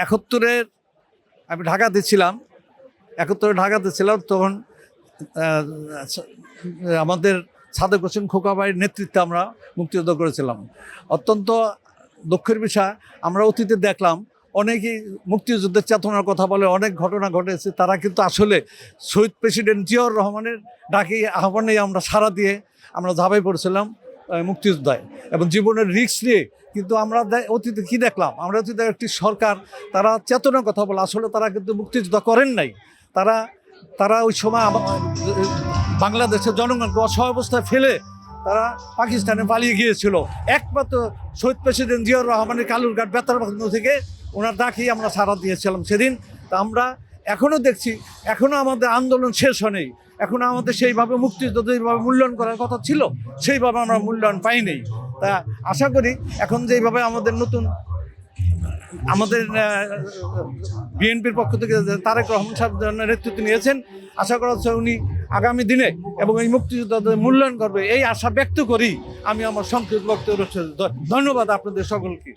71-এর আমি ঢাকাতে ছিলাম। 71-এ ঢাকাতে ছিলাম, তখন আমাদের সাদেক হোসেন খোকা ভাইয়ের নেতৃত্বে আমরা মুক্তিযুদ্ধ করেছিলাম। অত্যন্ত দুঃখের বিষয়, আমরা অতীতে দেখলাম অনেকেই মুক্তিযুদ্ধের চেতনার কথা বলে, অনেক ঘটনা ঘটেছে। তারা কিন্তু আসলে শহীদ প্রেসিডেন্ট জিয়াউর রহমানের ডাকে আহ্বানে আমরা সাড়া দিয়ে আমরা ঝাঁপাই পড়েছিলাম মুক্তিযোদ্ধায় এবং জীবনের রিস্ক নিয়ে। কিন্তু আমরা অতীতে কী দেখলাম, আমরা অতীতে একটি সরকার তারা চেতনার কথা বলে, আসলে তারা কিন্তু মুক্তিযুদ্ধ করেন নাই। তারা ওই সময় বাংলাদেশের জনগণকে অসহায় অবস্থায় ফেলে তারা পাকিস্তানে পালিয়ে গিয়েছিল। একমাত্র শহীদ প্রেসিডেন্ট জিয়াউর রহমানের কালুরঘাট বেতারবন্ধ থেকে ওনার ডাকেই আমরা সাড়া দিয়েছিলাম সেদিন। তা আমরা এখনও দেখছি, এখনও আমাদের আন্দোলন শেষ হয়নি। এখনও আমাদের সেইভাবে মুক্তিযুদ্ধ যেভাবে মূল্যায়ন করার কথা ছিল সেইভাবে আমরা মূল্যায়ন পাইনি। তা আশা করি এখন যেইভাবে আমাদের বিএনপির পক্ষ থেকে তারেক রহমান সাহেব নেতৃত্ব নিয়েছেন, আশা করা হচ্ছে উনি আগামী দিনে এবং এই মুক্তিযোদ্ধাদের মূল্যায়ন করবে, এই আশা ব্যক্ত করি আমি আমার সংক্ষিপ্ত বক্তব্য। ধন্যবাদ আপনাদের সকলকে।